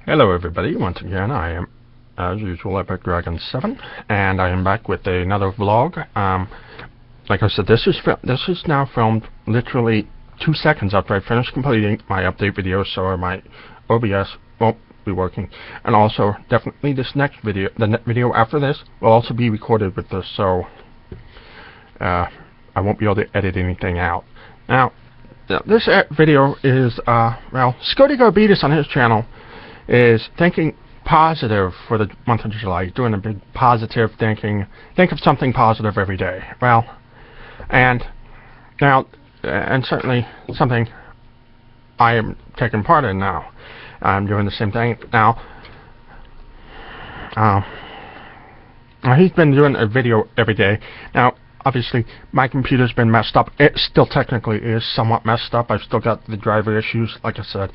Hello everybody, once again I am, as usual, Epic Dragon 7, and I am back with another vlog. Like I said, this is now filmed literally 2 seconds after I finish completing my update video, so my OBS won't be working. And also, definitely this next video, the video after this, will also be recorded with this, so I won't be able to edit anything out. Now, this video is, well, Scotty Garbetus on his channel is thinking positive for the month of July. He's doing a big positive thinking. Think of something positive every day. Well, and now, and certainly something I am taking part in now. I'm doing the same thing now. He's been doing a video every day. Now, obviously, my computer's been messed up. It still technically is somewhat messed up. I've still got the driver issues, like I said.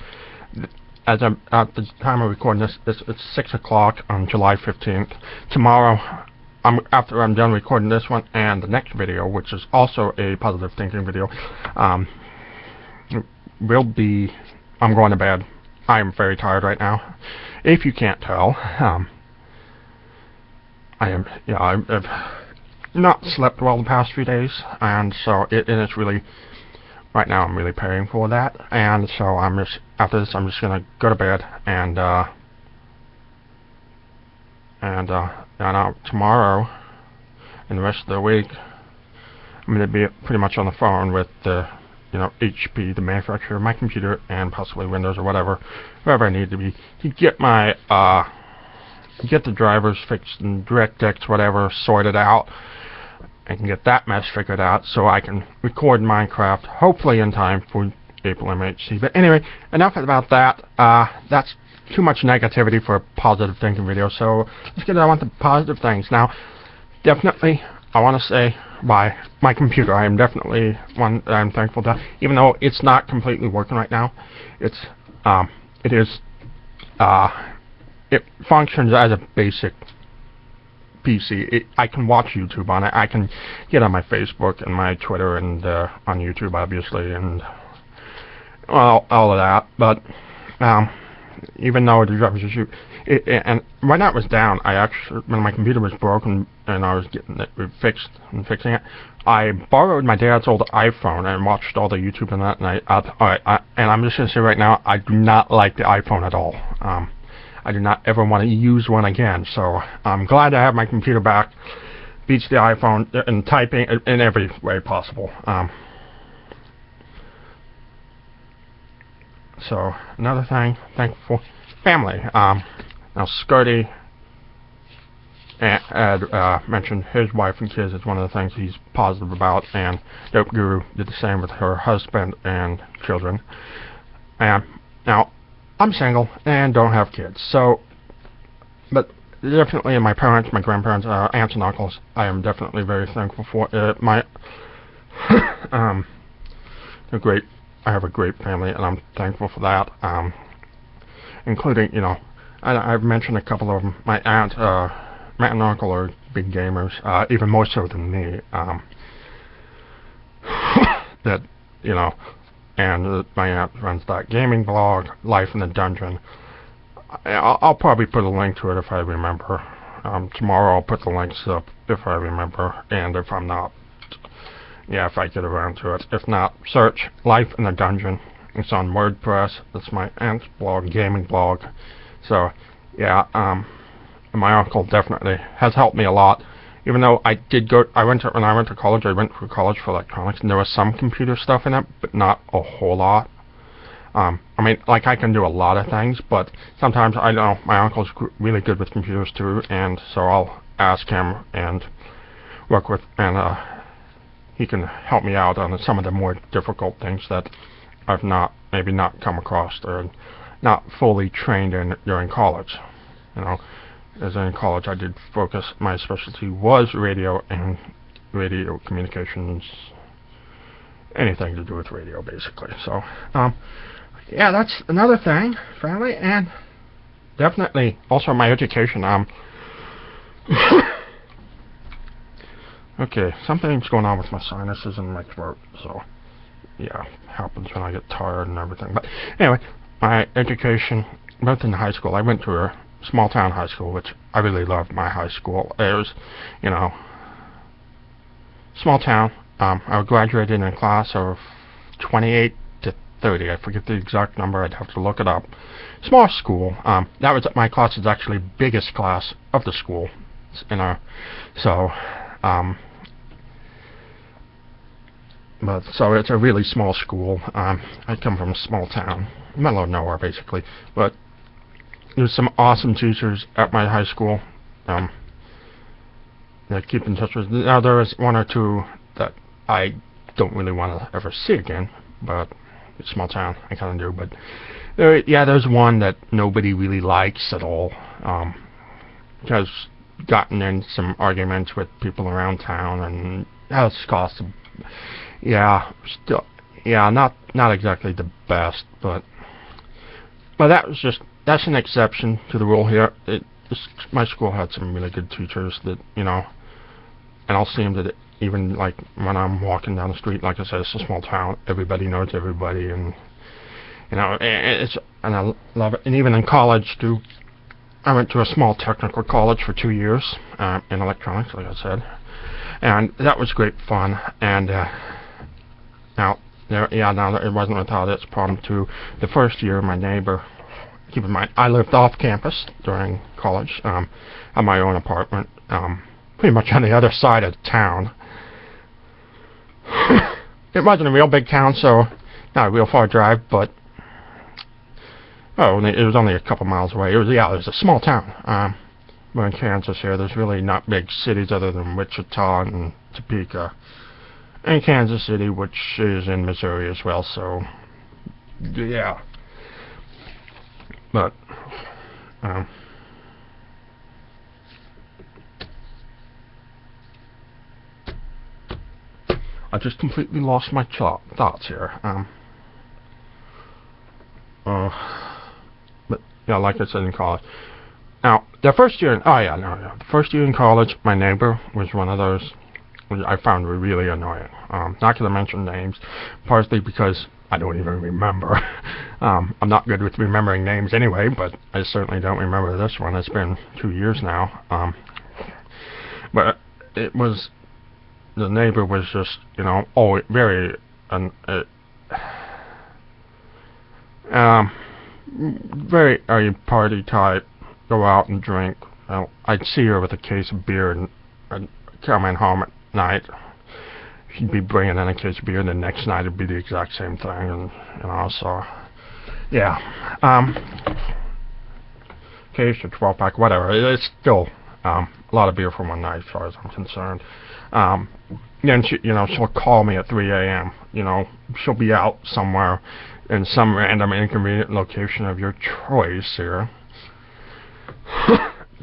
As I'm at the time of recording this, it's 6 o'clock on July 15th. Tomorrow, after I'm done recording this one and the next video, which is also a positive thinking video, will be. I'm going to bed. I am very tired right now. If you can't tell, I've not slept well the past few days, and so it's really. Right now I'm really paying for that, and so after this I'm just gonna go to bed and tomorrow and the rest of the week I'm gonna be pretty much on the phone with the HP, the manufacturer of my computer, and possibly Windows or whatever, wherever I need to be to get my get the drivers fixed and DirectX whatever sorted out. I can get that mess figured out so I can record Minecraft, hopefully in time for April MHC. But anyway, enough about that. That's too much negativity for a positive thinking video, so let's get on to positive things. Now, definitely, I want to say, by my computer, I am definitely one that I'm thankful to. Even though it's not completely working right now, it functions as a basic PC. I can watch YouTube on it. I can get on my Facebook and my Twitter and on YouTube, obviously, and well, all of that. But even though the driver's issue, and when that was down, when my computer was broken and I was getting it fixed and fixing it, I borrowed my dad's old iPhone and watched all the YouTube and that. And I'm just gonna say right now, I do not like the iPhone at all. I do not ever want to use one again, so I'm glad to have my computer back. Beats the iPhone in typing in every way possible. So another thing, thankful family. Now Scotty had mentioned his wife and kids is one of the things he's positive about, and Dope Guru did the same with her husband and children. And now, I'm single and don't have kids, so, but definitely my parents, my grandparents, aunts and uncles, I am definitely very thankful for. They're great. I have a great family, and I'm thankful for that. Including, I've mentioned a couple of them. My aunt and uncle are big gamers, even more so than me. And my aunt runs that gaming blog, Life in the Dungeon. I'll probably put a link to it if I remember. Tomorrow I'll put the links up if I remember, and if I'm not, if I get around to it. If not, search Life in the Dungeon. It's on WordPress. It's my aunt's blog, gaming blog. So, my uncle definitely has helped me a lot. Even though when I went to college, I went to college for electronics, and there was some computer stuff in it, but not a whole lot. I mean, like, I can do a lot of things, but sometimes I know my uncle's really good with computers too, and so I'll ask him and work with, and he can help me out on some of the more difficult things that I've maybe not come across or not fully trained in during college. As in college, I did focus. My specialty was radio and radio communications, anything to do with radio, basically. So, that's another thing, family, and definitely also my education. Okay, something's going on with my sinuses and my throat, so happens when I get tired and everything. But anyway, my education both in high school. I went to a small town high school, which I really loved my high school. It was, you know, small town. I graduated in a class of 28 to 30. I forget the exact number. I'd have to look it up. Small school. That was my class is actually biggest class of the school. So it's a really small school. I come from a small town, middle of nowhere basically, but there's some awesome teachers at my high school that I keep in touch with. Now there is one or two that I don't really want to ever see again, but it's a small town, I kind of do, but there's one that nobody really likes at all, has gotten in some arguments with people around town, and has cost not exactly the best, but that's an exception to the rule here. My school had some really good teachers that, and I'll see them that even like when I'm walking down the street, like I said, it's a small town, everybody knows everybody, and and I love it. And even in college too, I went to a small technical college for 2 years in electronics, like I said, and that was great fun. And now it wasn't without its problem too. The first year, my neighbor. Keep in mind, I lived off campus during college. Had my own apartment, pretty much on the other side of town. It wasn't a real big town, so not a real far drive, but it was only a couple miles away. It was a small town. We're in Kansas here. There's really not big cities other than Wichita and Topeka, and Kansas City, which is in Missouri as well. So yeah. But I just completely lost my thoughts here. But yeah, like I said, in college. Now, the first year in college, my neighbor was one of those I found really annoying. Not going to mention names, partly because I don't even remember. I'm not good with remembering names anyway, but I certainly don't remember this one. It's been 2 years now. But the neighbor was just, very, very party type, go out and drink. I'd see her with a case of beer and coming home at night. She'd be bringing in a case of beer, and the next night it'd be the exact same thing, and so yeah, case or 12-pack, whatever. It's still a lot of beer for one night, as far as I'm concerned. Then she'll call me at 3 a.m. She'll be out somewhere in some random inconvenient location of your choice here,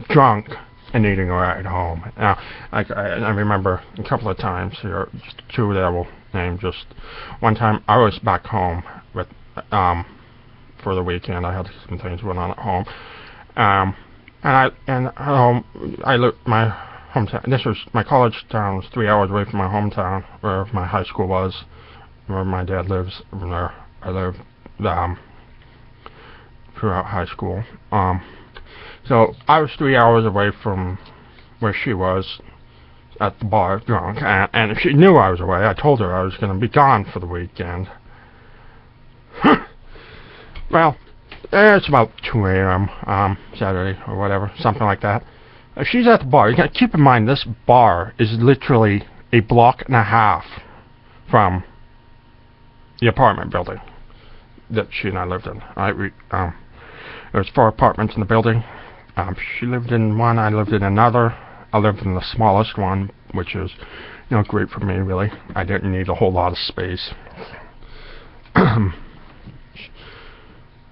drunk, and needing a ride home. Now, I remember a couple of times here, two that I will name. Just one time, I was back home with for the weekend. I had some things going on at home, I looked my hometown. This was my college town. Was 3 hours away from my hometown, where my high school was, where my dad lives. Where I lived throughout high school. So I was 3 hours away from where she was at the bar, drunk, and she knew I was away. I told her I was going to be gone for the weekend. Well, it's about 2 a.m. Saturday or whatever, something like that. She's at the bar. You got to keep in mind, this bar is literally a block and a half from the apartment building that she and I lived in. There's 4 apartments in the building. She lived in one, I lived in another. I lived in the smallest one, which is, great for me, really. I didn't need a whole lot of space.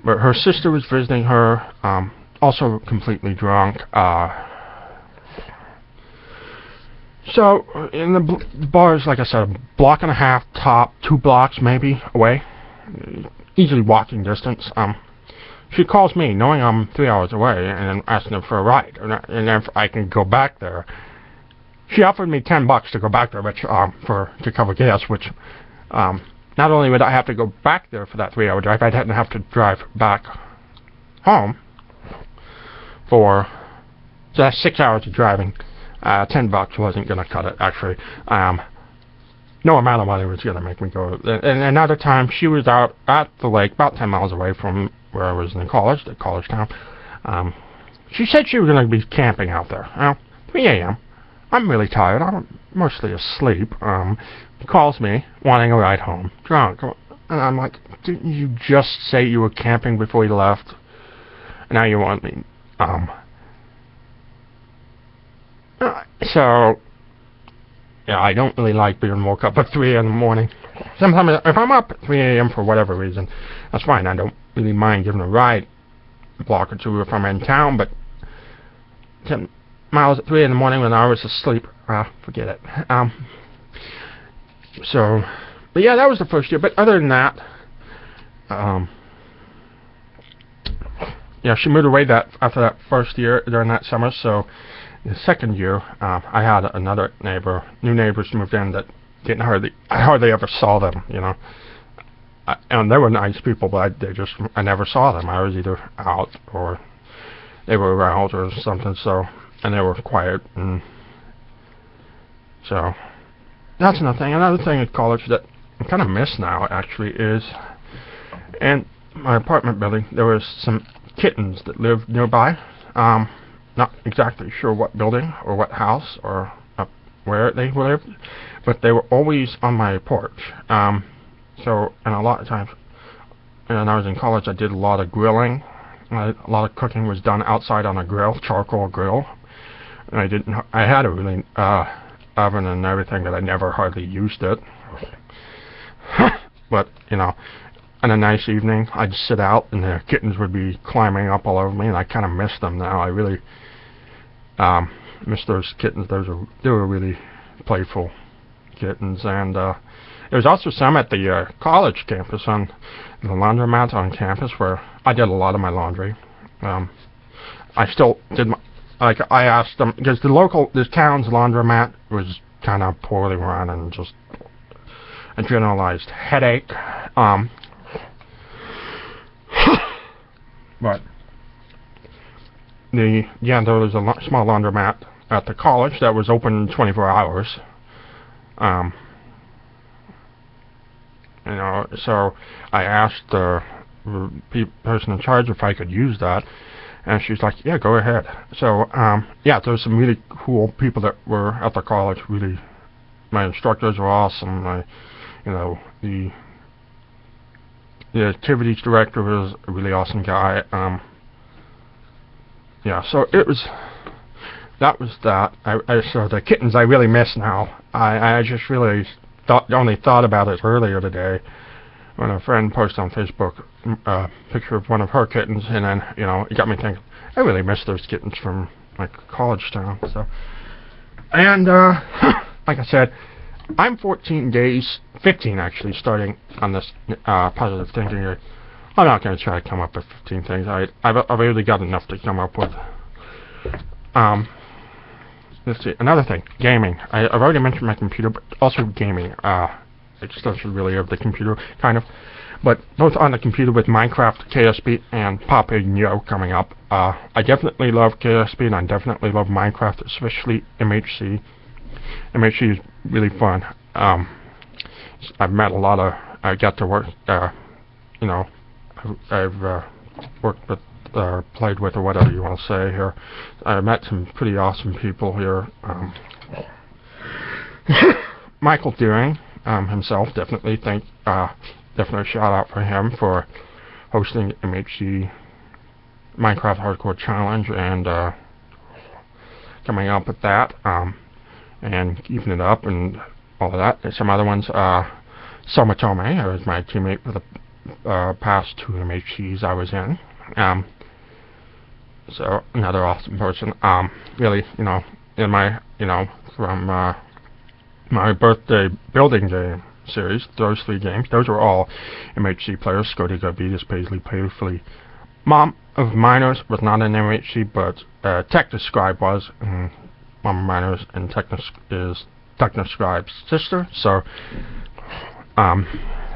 But her sister was visiting her, also completely drunk. So, in the bar is, like I said, a block and a half, top 2 blocks maybe away. Easily walking distance. She calls me, knowing I'm 3 hours away, and asking her for a ride, and if I can go back there. She offered me $10 to go back there, which to cover gas. Which not only would I have to go back there for that 3 hour drive, I'd have to drive back home for, so that's 6 hours of driving. $10 wasn't gonna cut it, actually. No amount of money was gonna make me go. And another time, she was out at the lake, about 10 miles away from where I was in college, the college town. She said she was gonna be camping out there. Well, 3 a.m. I'm really tired. I'm mostly asleep. Calls me, wanting a ride home, drunk. And I'm like, didn't you just say you were camping before you left? And now you want me, so, yeah, I don't really like being woke up at 3 in the morning. Sometimes, if I'm up at 3 a.m. for whatever reason, that's fine. I don't really mind giving a ride a block or two if I'm in town, but 10 miles at 3 in the morning when I was asleep, forget it. So, but yeah, that was the first year. But other than that, yeah, she moved away after that first year during that summer. So the second year, I had another neighbor, new neighbors moved in that I hardly ever saw them, you know. And they were nice people, but I never saw them. I was either out or they were around or something. So, and they were quiet, and so that's another thing. Another thing at college that I kind of miss now, actually, is in my apartment building there was some kittens that lived nearby. Not exactly sure what building or what house or where they lived, but they were always on my porch. So, and a lot of times, when I was in college, I did a lot of grilling. A lot of cooking was done outside on a grill, charcoal grill. And I had a really oven and everything, but I never hardly used it. But, you know, on a nice evening, I'd sit out and the kittens would be climbing up all over me, and I kind of miss them now. I really miss those kittens. They were really playful kittens. And there was also some at the college campus, on the laundromat on campus, where I did a lot of my laundry. I still did I asked them, because this town's laundromat was kind of poorly run and just a generalized headache. But there was a small laundromat at the college that was open 24 hours. You know, so I asked the person in charge if I could use that, and she's like, yeah, go ahead. So, yeah, there was some really cool people that were at the college. Really, my instructors were awesome. The activities director was a really awesome guy. Yeah, so that was that. So the kittens I really miss now. I just really only thought about it earlier today when a friend posted on Facebook a picture of one of her kittens, and then, you know, it got me thinking, I really miss those kittens from my college town. So, and like I said, I'm 15 actually, starting on this positive thinking here. I'm not going to try to come up with 15 things. I've already got enough to come up with. Let's see, another thing, gaming. I've already mentioned my computer, but also gaming. Extension really of the computer, kind of. But both on the computer with Minecraft, KSP, and Pop Yo coming up. I definitely love KSP, and I definitely love Minecraft, especially MHC. MHC is really fun. I've met a lot of, I got to work, you know, I've worked with, played with, or whatever you want to say here. I met some pretty awesome people here. Michael Deering himself, definitely definitely a shout out for him for hosting MHC Minecraft Hardcore Challenge and coming up with that, and keeping it up and all of that. And some other ones, Somatome, who was my teammate for the past 2 MHCs I was in. So another awesome person. Really, you know, in my, you know, from my birthday building game series, those 3 games, those were all MHC players. Scotty Garbitas, Paisley, Playfully. Mom of Miners was not an MHC, but Technoscribe was. Mom of Miners and is Technoscribe's sister. So,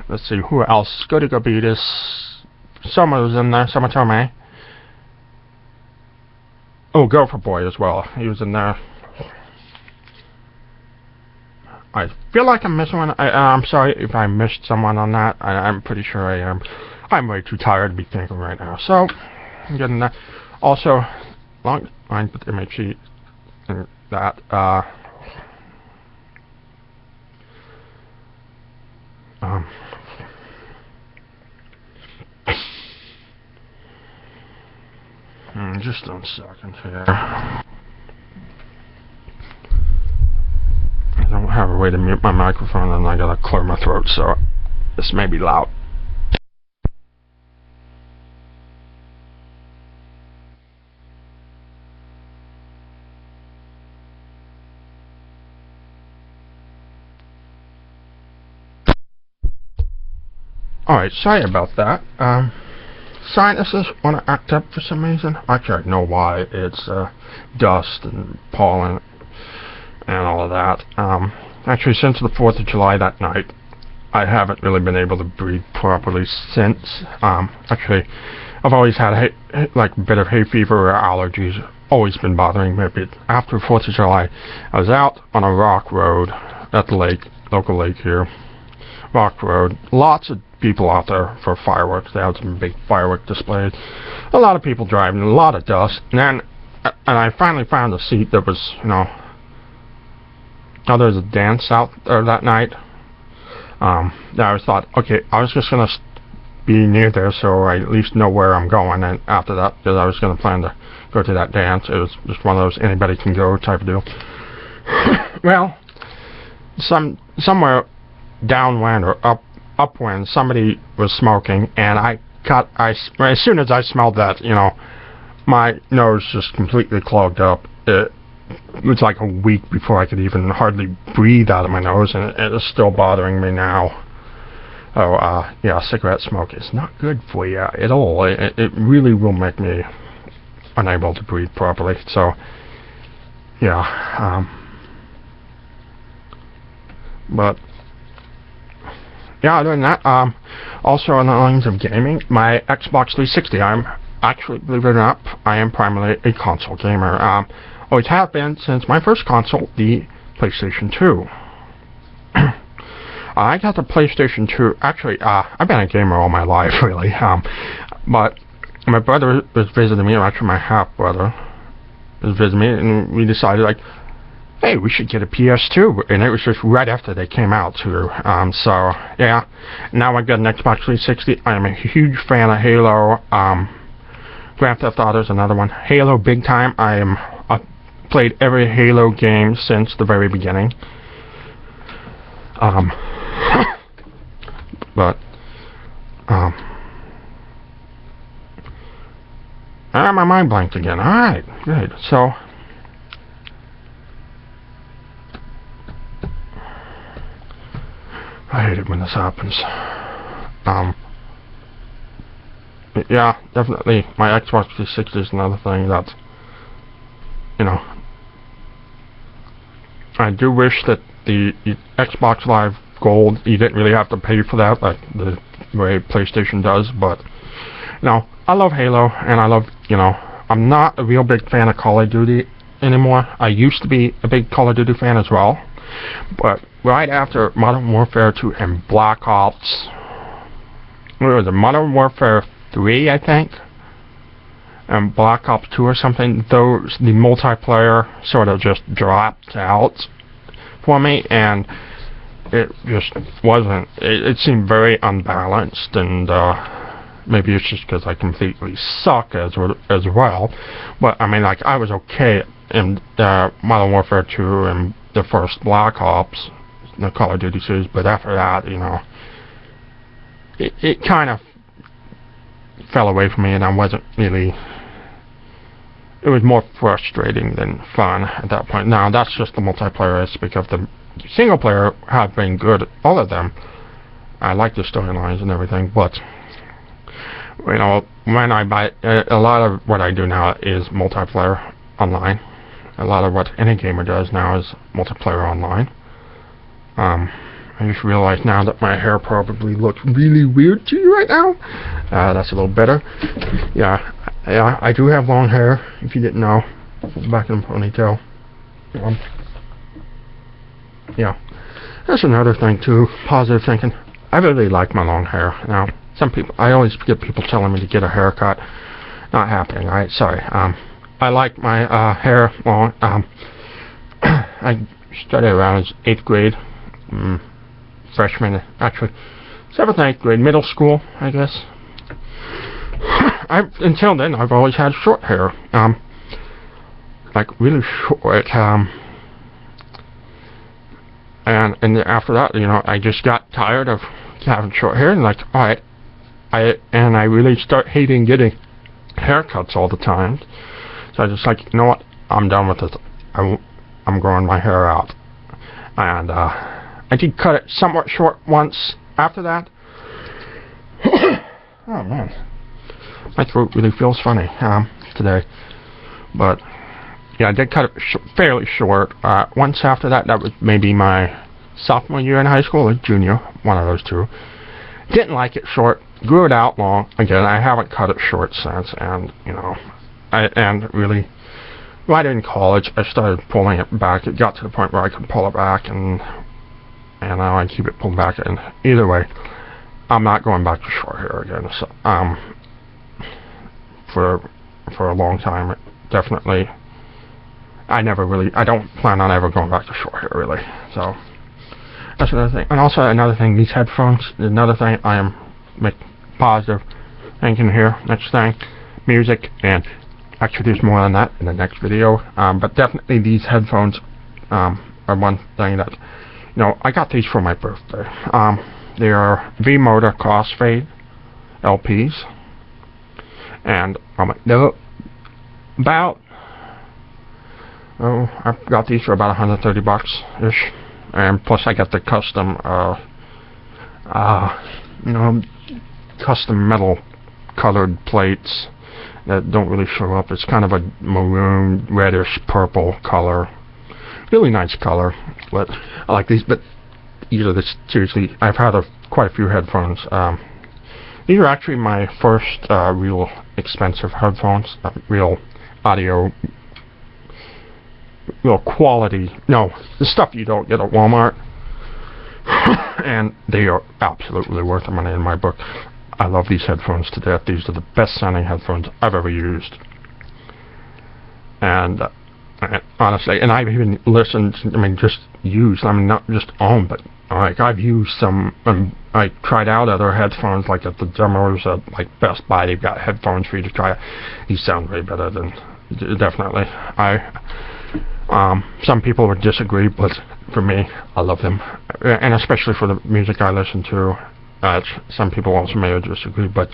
let's see, who else? Scotty Garbitas, Summer was in there, Summer Tomei. Oh, Gopher Boy as well. He was in there. I feel like I'm missing one. I'm sorry if I missed someone on that. I'm pretty sure I am. I'm way too tired to be thinking right now. So, I'm getting that. Also, long line with MHC and that. Just a second here. I don't have a way to mute my microphone, and I gotta clear my throat, so this may be loud. Alright, sorry about that. Sinuses want to act up for some reason. Actually, I know why. It's dust and pollen and all of that. Actually, since the 4th of July that night, I haven't really been able to breathe properly since. Actually, I've always had like a bit of hay fever or allergies. Always been bothering me. But after 4th of July, I was out on a rock road at the lake, local lake here. Rock Road. Lots of people out there for fireworks. They had some big firework displays. A lot of people driving, a lot of dust. And I finally found a seat that was, you know, there was a dance out there that night. I thought, okay, I was just going to be near there so I at least know where I'm going. And after that, because I was going to plan to go to that dance. It was just one of those anybody can go type of deal. Well, somewhere downwind or upwind, somebody was smoking, and as soon as I smelled that, you know, my nose just completely clogged up. It was like a week before I could even hardly breathe out of my nose, and it is still bothering me now. Oh, yeah, cigarette smoke is not good for you at all. It really will make me unable to breathe properly. So, yeah, but yeah, other than that, also on the lines of gaming, my Xbox 360, I'm actually, believe it or not, I am primarily a console gamer. Always have been since my first console, the PlayStation 2. I got the PlayStation 2, actually, I've been a gamer all my life, really, but my brother was visiting me, or actually my half-brother was visiting me, and we decided, like, hey, we should get a PS2, and it was just right after they came out, too. So, yeah, now I've got an Xbox 360. I am a huge fan of Halo. Grand Theft Auto is another one. Halo big time. I've played every Halo game since the very beginning. But, my mind blanked again. Alright, good. So, I hate it when this happens. Yeah, definitely, my Xbox 360 is another thing that, you know, I do wish that the Xbox Live Gold, you didn't really have to pay for that, like the way PlayStation does, but, you know, I love Halo, and I love, you know, I'm not a real big fan of Call of Duty anymore. I used to be a big Call of Duty fan as well, but right after Modern Warfare 2 and Black Ops, what was it, Modern Warfare 3, I think, and Black Ops 2 or something, the multiplayer sort of just dropped out for me, and it just wasn't, it seemed very unbalanced, and maybe it's just because I completely suck as well, but I mean, like, I was okay in Modern Warfare 2 and the first Black Ops, the Call of Duty series, but after that, you know, it kind of fell away from me, and I wasn't really, it was more frustrating than fun at that point. Now, that's just the multiplayer aspect of the single player have been good, all of them. I like the storylines and everything, but, you know, when I buy, a lot of what I do now is multiplayer online. A lot of what any gamer does now is multiplayer online. I just realized now that my hair probably looks really weird to you right now. That's a little better. Yeah, I do have long hair, if you didn't know. back in the ponytail. Yeah. That's another thing too, positive thinking. I really like my long hair. Now, some people, I always get people telling me to get a haircut. Not happening, alright? Sorry. I like my hair long. I started around 8th grade. Freshman, actually. 7th and 8th grade, middle school, I guess. Until then, I've always had short hair. Like really short. And after that, you know, I just got tired of having short hair, and like, alright, I really start hating getting haircuts all the time. So I just like, you know what, I'm done with this. I'm growing my hair out. And I did cut it somewhat short once after that. Oh man, my throat really feels funny today. But yeah, I did cut it fairly short. Once after that, that was maybe my sophomore year in high school or junior, one of those two. Didn't like it short, grew it out long. Again, I haven't cut it short since, and you know, really, right in college, I started pulling it back. It got to the point where I could pull it back, and now I keep it pulled back. And either way, I'm not going back to short hair again. So, for a long time, definitely. I don't plan on ever going back to short hair, really. So that's another thing. And also another thing, these headphones, another thing I am positive thinking here. Next thing, music, and actually there's more than that in the next video. But definitely these headphones are one thing that, you know, I got these for my birthday. They are V-Motor Crossfade LPs. And they're about, I got these for about $130-ish, and plus I got the custom, you know, custom metal colored plates that don't really show up. It's kind of a maroon, reddish, purple color. Really nice color, but I like these. But seriously, I've had quite a few headphones. These are actually my first real expensive headphones, real audio, real quality. No, the stuff you don't get at Walmart. And they are absolutely worth the money in my book. I love these headphones to death. These are the best sounding headphones I've ever used. And honestly, and I've even listened, I mean, just used, I mean, not just owned, but like I've used some, I tried out other headphones, like at the demos at like Best Buy. They've got headphones for you to try. These sound way better than, definitely. Some people would disagree, but for me, I love them, and especially for the music I listen to. Some people also may disagree, but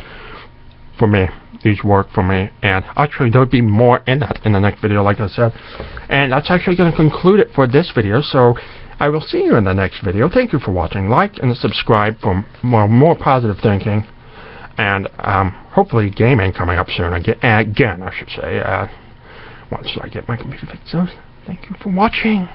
for me, these work for me. And actually, there'll be more in that in the next video, like I said. And that's actually going to conclude it for this video. So I will see you in the next video. Thank you for watching. Like and subscribe for more positive thinking, and hopefully gaming coming up soon. Again, I should say. Once I get my computer fixed. So thank you for watching.